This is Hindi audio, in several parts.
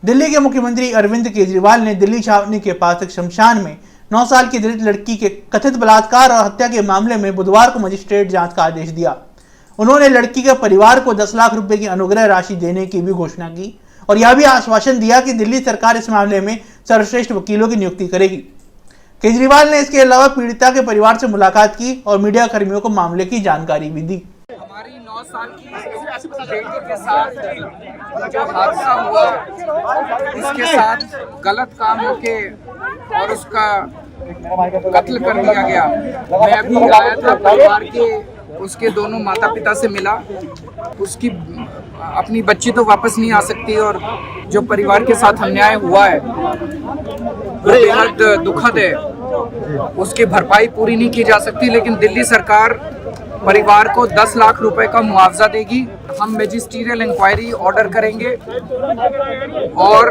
दिल्ली के मुख्यमंत्री अरविंद केजरीवाल ने दिल्ली छावनी के पास एक शमशान में 9 साल की दलित लड़की के कथित बलात्कार और हत्या के मामले में बुधवार को मजिस्ट्रेट जांच का आदेश दिया। उन्होंने लड़की के परिवार को 10 लाख रुपए की अनुग्रह राशि देने की भी घोषणा की और यह भी आश्वासन दिया कि दिल्ली सरकार इस मामले में सर्वश्रेष्ठ वकीलों की नियुक्ति करेगी। केजरीवाल ने इसके अलावा पीड़िता के परिवार से मुलाकात की और मीडिया कर्मियों को मामले की जानकारी भी दी। हमारी 9 साल की बेटी के साथ जो हादसा हुआ, इसके साथ गलत काम होके और उसका कत्ल कर दिया गया। मैं अभी आया था, परिवार के उसके दोनों माता पिता से मिला। उसकी अपनी बच्ची तो वापस नहीं आ सकती और जो परिवार के साथ अन्याय हुआ है वो बेहद दुखद है। उसकी भरपाई पूरी नहीं की जा सकती, लेकिन दिल्ली सरकार परिवार को 10 लाख रुपए का मुआवजा देगी। हम मैजिस्ट्रियल इंक्वायरी ऑर्डर करेंगे और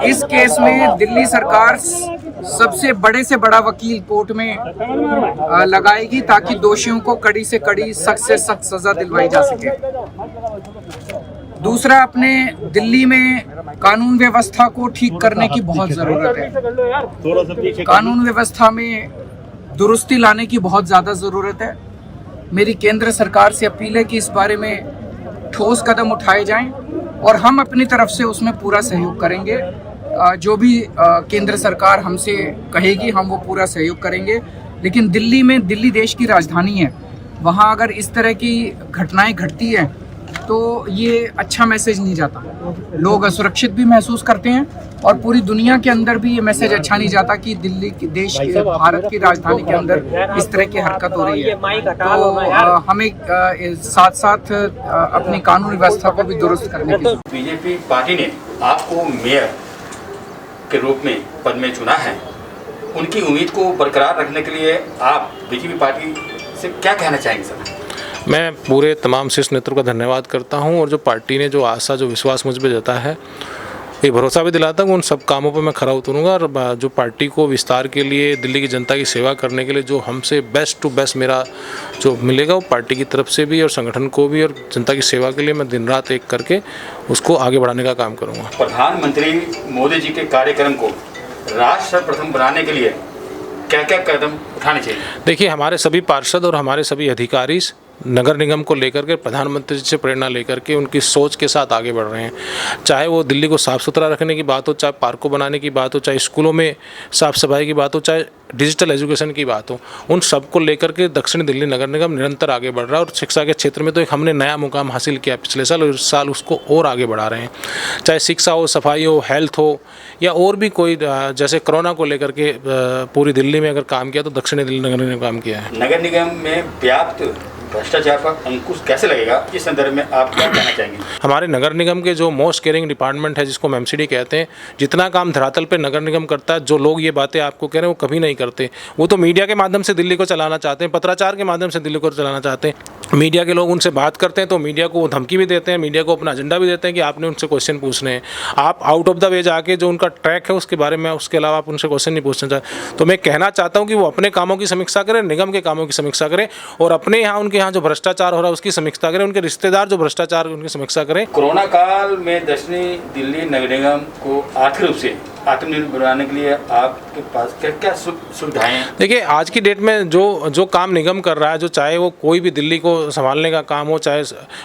इस केस में दिल्ली सरकार सबसे बड़े से बड़ा वकील कोर्ट में लगाएगी ताकि दोषियों को कड़ी से कड़ी, सख्त से सख्त सजा दिलवाई जा सके। दूसरा, अपने दिल्ली में कानून व्यवस्था को ठीक करने की बहुत ज़रूरत है। कानून व्यवस्था में दुरुस्ती लाने की बहुत ज़्यादा ज़रूरत है। मेरी केंद्र सरकार से अपील है कि इस बारे में ठोस कदम उठाए जाएं और हम अपनी तरफ से उसमें पूरा सहयोग करेंगे। जो भी केंद्र सरकार हमसे कहेगी हम वो पूरा सहयोग करेंगे। लेकिन दिल्ली में, दिल्ली देश की राजधानी है, वहाँ अगर इस तरह की घटनाएं घटती हैं तो ये अच्छा मैसेज नहीं जाता। लोग असुरक्षित भी महसूस करते हैं और पूरी दुनिया के अंदर भी ये मैसेज अच्छा नहीं जाता कि दिल्ली के देश के, भारत की राजधानी के अंदर इस तरह की हरकत हो रही है। तो हमें साथ साथ अपनी कानून व्यवस्था को भी दुरुस्त करने की। बीजेपी पार्टी ने आपको मेयर के रूप में पद में चुना है। उनकी उम्मीद को बरकरार रखने के लिए आप बीजेपी पार्टी से क्या कहना चाहेंगे सर? मैं पूरे तमाम शीर्ष नेतृत्व का धन्यवाद करता हूं और जो पार्टी ने जो आशा, जो विश्वास मुझ पर जताया है, ये भरोसा भी दिलाता हूँ उन सब कामों पर मैं खरा उतरूँगा और जो पार्टी को विस्तार के लिए, दिल्ली की जनता की सेवा करने के लिए जो हमसे बेस्ट टू बेस्ट मेरा जो मिलेगा वो पार्टी की तरफ से भी और संगठन को भी और जनता की सेवा के लिए मैं दिन रात एक करके उसको आगे बढ़ाने का काम करूँगा। प्रधानमंत्री मोदी जी के कार्यक्रम को राष्ट्र सर्वप्रथम बनाने के लिए क्या क्या कदम उठाने चाहिए? देखिए, हमारे सभी पार्षद और हमारे सभी अधिकारी नगर निगम को लेकर के प्रधानमंत्री जी से प्रेरणा लेकर के उनकी सोच के साथ आगे बढ़ रहे हैं। चाहे वो दिल्ली को साफ़ सुथरा रखने की बात हो, चाहे पार्कों बनाने की बात हो, चाहे स्कूलों में साफ़ सफाई की बात हो, चाहे डिजिटल एजुकेशन की बात हो, उन सब को लेकर के दक्षिण दिल्ली नगर निगम निरंतर आगे बढ़ रहा है। और शिक्षा के क्षेत्र में तो एक हमने नया मुकाम हासिल किया पिछले साल और इस साल उसको और आगे बढ़ा रहे हैं। चाहे शिक्षा हो, सफाई हो, हेल्थ हो या और भी कोई, जैसे कोरोना को लेकर के पूरी दिल्ली में अगर काम किया तो दक्षिण दिल्ली नगर निगम काम किया है। नगर निगम में व्याप्त भ्रष्टाचार पर अंकुश कैसे लगेगा, इस संदर्भ में आप क्या कहना चाहेंगे? हमारे नगर निगम के जो मोस्ट केयरिंग डिपार्टमेंट है, जिसको MCD कहते हैं, जितना काम धरातल पे नगर निगम करता है, जो लोग ये बातें आपको कह रहे हैं वो कभी नहीं करते। वो तो मीडिया के माध्यम से दिल्ली को चलाना चाहते हैं, पत्राचार के माध्यम से दिल्ली को चलाना चाहते हैं। मीडिया के लोग उनसे बात करते हैं तो मीडिया को वो धमकी भी देते हैं, मीडिया को अपना एजेंडा भी देते हैं कि आपने उनसे क्वेश्चन पूछने हैं। आप आउट ऑफ द वे जाके जो उनका ट्रैक है उसके बारे में, उसके अलावा आप उनसे क्वेश्चन नहीं पूछना चाहते। तो मैं कहना चाहता हूँ कि वो अपने कामों की समीक्षा करें, निगम के कामों की समीक्षा करें और अपने यहाँ, उनके यहाँ जो भ्रष्टाचार हो रहा है उसकी समीक्षा करें, उनके रिश्तेदार जो भ्रष्टाचार उनकी समीक्षा करें। कोरोना काल में दक्षिणी दिल्ली नगर निगम को आर्थिक रूप से आत्मनिर्भर बनाने के लिए आपके पास क्या क्या सुविधाएं हैं? देखिए, आज की डेट में जो काम निगम कर रहा है, जो चाहे वो कोई भी दिल्ली को संभालने का काम हो, चाहे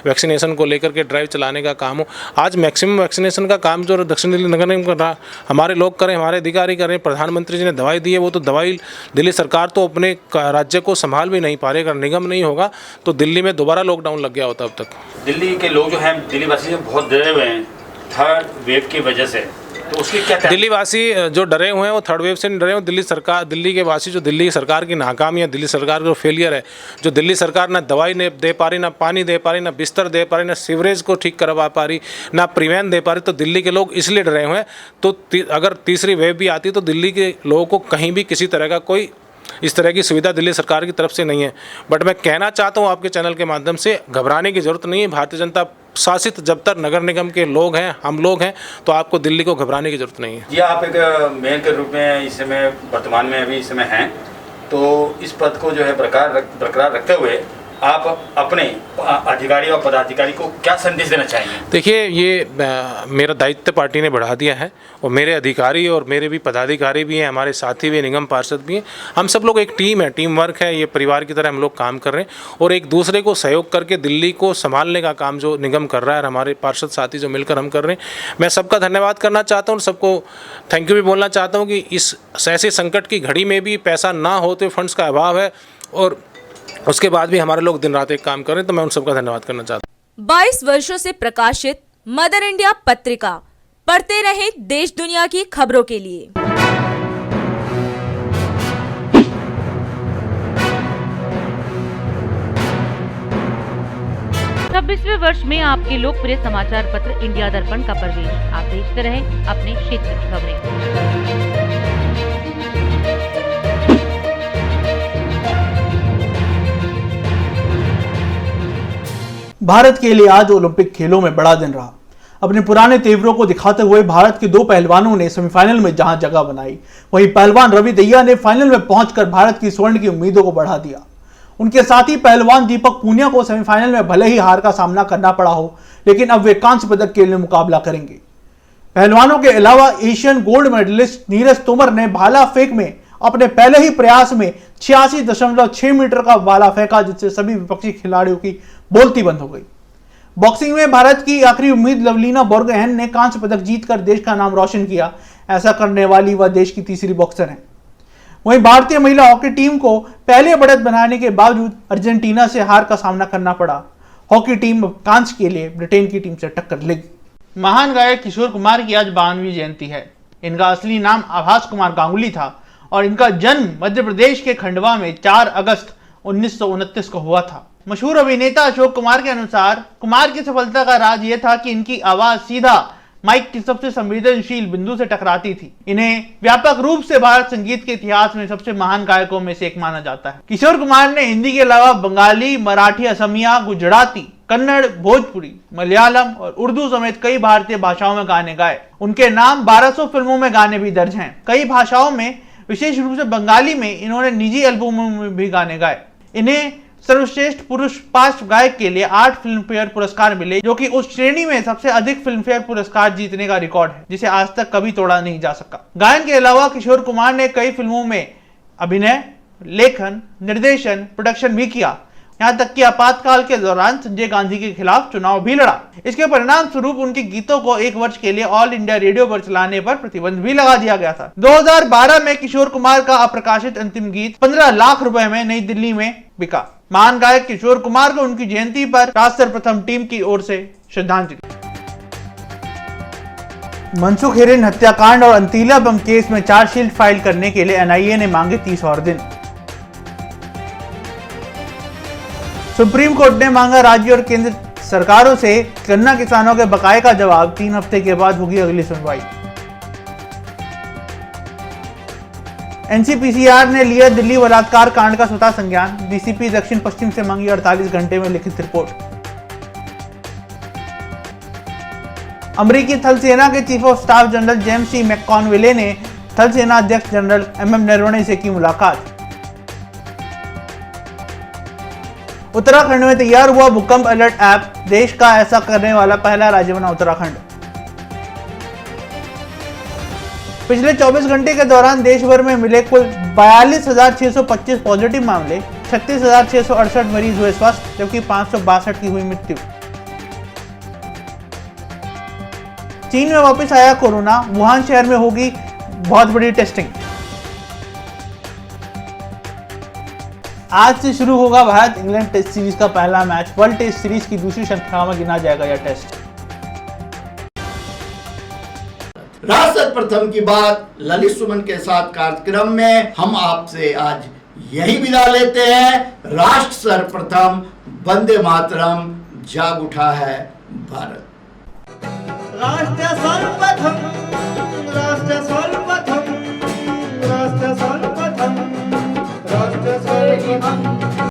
वैक्सीनेशन को लेकर के ड्राइव चलाने का काम हो, आज मैक्सिमम वैक्सीनेशन का काम जो दक्षिण दिल्ली नगर निगम कर रहा है, हमारे लोग करें, हमारे अधिकारी करें। प्रधानमंत्री जी ने दवाई दी है, वो तो दवाई दिल्ली सरकार तो अपने राज्य को संभाल भी नहीं पा रही। अगर निगम नहीं होगा तो दिल्ली में दोबारा लॉकडाउन लग गया होता अब तक। दिल्ली के लोग जो हैं, दिल्ली वासी बहुत डरे हुए हैं थर्ड वेव की वजह से, तो उसकी क्या? दिल्ली वासी जो डरे हुए हैं वो थर्ड वेव से नहीं डरे हुए। दिल्ली सरकार, दिल्ली के वासी जो दिल्ली सरकार की नाकामी है, दिल्ली सरकार का जो फेलियर है, जो दिल्ली सरकार ना दवाई दे पा रही, ना पानी दे पा रही, ना बिस्तर दे पा रही, ना सीवरेज को ठीक करवा पा रही, ना प्रिवेंट दे पा रही, तो दिल्ली के लोग इसलिए डरे हुए हैं। तो अगर तीसरी वेव भी आती तो दिल्ली के लोगों को कहीं भी किसी तरह का कोई इस तरह की सुविधा दिल्ली सरकार की तरफ से नहीं है। बट मैं कहना चाहता हूँ आपके चैनल के माध्यम से, घबराने की ज़रूरत नहीं है। भारतीय जनता शासित जब तक नगर निगम के लोग हैं, हम लोग हैं, तो आपको दिल्ली को घबराने की ज़रूरत नहीं है। जी, आप एक मेयर के रूप में इस समय वर्तमान में अभी इस समय हैं, तो इस पद को जो है बरकरार रखते हुए आप अपने अधिकारी और पदाधिकारी को क्या संदेश देना चाहेंगे? देखिए, ये मेरा दायित्व पार्टी ने बढ़ा दिया है और मेरे अधिकारी और मेरे भी पदाधिकारी भी हैं, हमारे साथी भी, निगम पार्षद भी हैं। हम सब लोग एक टीम है, टीम वर्क है, ये परिवार की तरह हम लोग काम कर रहे हैं और एक दूसरे को सहयोग करके दिल्ली को संभालने का काम जो निगम कर रहा है और हमारे पार्षद साथी जो मिलकर हम कर रहे हैं, मैं सबका धन्यवाद करना चाहता हूँ और सबको थैंक यू भी बोलना चाहता हूँ कि इस ऐसे संकट की घड़ी में भी पैसा ना होते, फंड्स का अभाव है और उसके बाद भी हमारे लोग दिन रात एक काम कर रहे हैं, तो मैं उन सबका धन्यवाद करना चाहता हूँ। 22 वर्षों से प्रकाशित मदर इंडिया पत्रिका, पढ़ते रहे देश दुनिया की खबरों के लिए। 26वें वर्ष में आपके लोकप्रिय समाचार पत्र इंडिया दर्पण का प्रवेश। आप देखते रहे अपने क्षेत्र की खबरें। भारत के लिए आज ओलंपिक खेलों में बड़ा दिन रहा। अपने पुराने तेवरों को दिखाते हुए भारत के दो पहलवानों ने सेमीफाइनल में जहां जगह बनाई, वहीं पहलवान रवि दहिया ने फाइनल में पहुंचकर भारत की स्वर्ण की उम्मीदों को बढ़ा दिया। उनके साथ ही पहलवान दीपक पूनिया को सेमीफाइनल में भले ही हार का सामना करना पड़ा हो, लेकिन अब वे कांस्य पदक के लिए मुकाबला करेंगे। पहलवानों के अलावा Asian gold medalist Neeraj Tomar ने भाला फेंक में अपने पहले ही प्रयास में 86.6 मीटर का भाला फेंका, जिससे सभी विपक्षी खिलाड़ियों की बोलती बंद हो गई। बॉक्सिंग में भारत की आखिरी उम्मीद लवलीना बोर्गोहेन ने कांस्य पदक जीतकर देश का नाम रोशन किया। ऐसा करने वाली वह देश की तीसरी बॉक्सर हैं। वहीं भारतीय महिला हॉकी टीम को पहले बढ़त बनाने के बावजूद अर्जेंटीना से हार का सामना करना पड़ा। हॉकी टीम कांस्य के लिए ब्रिटेन की टीम से टक्कर लेगी। महान गायक किशोर कुमार की आज 52वीं जयंती है। इनका असली नाम आभास कुमार गांगुली था और इनका जन्म मध्य प्रदेश के खंडवा में 4 अगस्त 1929 को हुआ था। मशहूर अभिनेता अशोक कुमार के अनुसार कुमार की सफलता का राज यह था कि इनकी आवाज सीधा माइक की सबसे संवेदनशील बिंदु से टकराती थी। इन्हें व्यापक रूप से भारत संगीत के इतिहास में सबसे महान गायकों में से एक माना जाता है। किशोर कुमार ने हिंदी के अलावा बंगाली, मराठी, असमिया, गुजराती, कन्नड़, भोजपुरी, मलयालम और उर्दू समेत कई भारतीय भाषाओं में गाने गाए। उनके नाम 1200 फिल्मों में गाने भी दर्ज हैं। कई भाषाओं में, विशेष रूप से बंगाली में इन्होंने निजी एल्बमों में भी गाने गाए। इन्हें सर्वश्रेष्ठ पुरुष पार्श्व गायक के लिए 8 फिल्म फेयर पुरस्कार मिले, जो कि उस श्रेणी में सबसे अधिक फिल्म फेयर पुरस्कार जीतने का रिकॉर्ड है, जिसे आज तक कभी तोड़ा नहीं जा सका। गायन के अलावा किशोर कुमार ने कई फिल्मों में अभिनय, लेखन, निर्देशन, प्रोडक्शन भी किया। यहाँ तक कि आपातकाल के दौरान संजय गांधी के खिलाफ चुनाव भी लड़ा। इसके परिणाम स्वरूप उनके गीतों को 1 वर्ष के लिए ऑल इंडिया रेडियो पर चलाने पर प्रतिबंध भी लगा दिया गया था। 2012 में किशोर कुमार का अप्रकाशित अंतिम गीत 15 लाख रुपए में नई दिल्ली में बिका। महान गायक किशोर कुमार को उनकी जयंती पर राष्ट्र प्रथम टीम की ओर से श्रद्धांजलि। मनसुख हिरेन हत्याकांड और अंतीला बम केस में चार्जशीट फाइल करने के लिए एनआईए ने मांगे 30 और दिन। सुप्रीम कोर्ट ने मांगा राज्य और केंद्र सरकारों से गन्ना किसानों के बकाये का जवाब। 3 हफ्ते के बाद होगी अगली सुनवाई। एनसीपीसीआर ने लिया दिल्ली बलात्कार कांड का स्वतः संज्ञान। डीसीपी दक्षिण पश्चिम से मांगी 48 घंटे में लिखित रिपोर्ट। अमेरिकी थल सेना के chief of staff general James C McConville ने थल सेना अध्यक्ष जनरल एमएम नरवणे से की मुलाकात। उत्तराखंड में तैयार हुआ भूकंप अलर्ट ऐप। देश का ऐसा करने वाला पहला राज्य बना उत्तराखंड। पिछले 24 घंटे के दौरान देश भर में मिले कुल 42,625 पॉजिटिव मामले, 36,668 मरीज हुए स्वस्थ, जबकि 562 की हुई मृत्यु। चीन में वापस आया कोरोना। वुहान शहर में होगी बहुत बड़ी टेस्टिंग। आज से शुरू होगा भारत इंग्लैंड टेस्ट सीरीज का पहला मैच। वर्ल्ड टेस्ट सीरीज की दूसरी श्रृंखला में गिना जाएगा यह टेस्ट। राष्ट्र प्रथम की बात ललित सुमन के साथ कार्यक्रम में हम आपसे आज यही विदा लेते हैं। राष्ट्र सर्वप्रथम, वंदे मातरम, जाग उठा है भारत। राष्ट्र सर्वप्रथम, राष्ट्र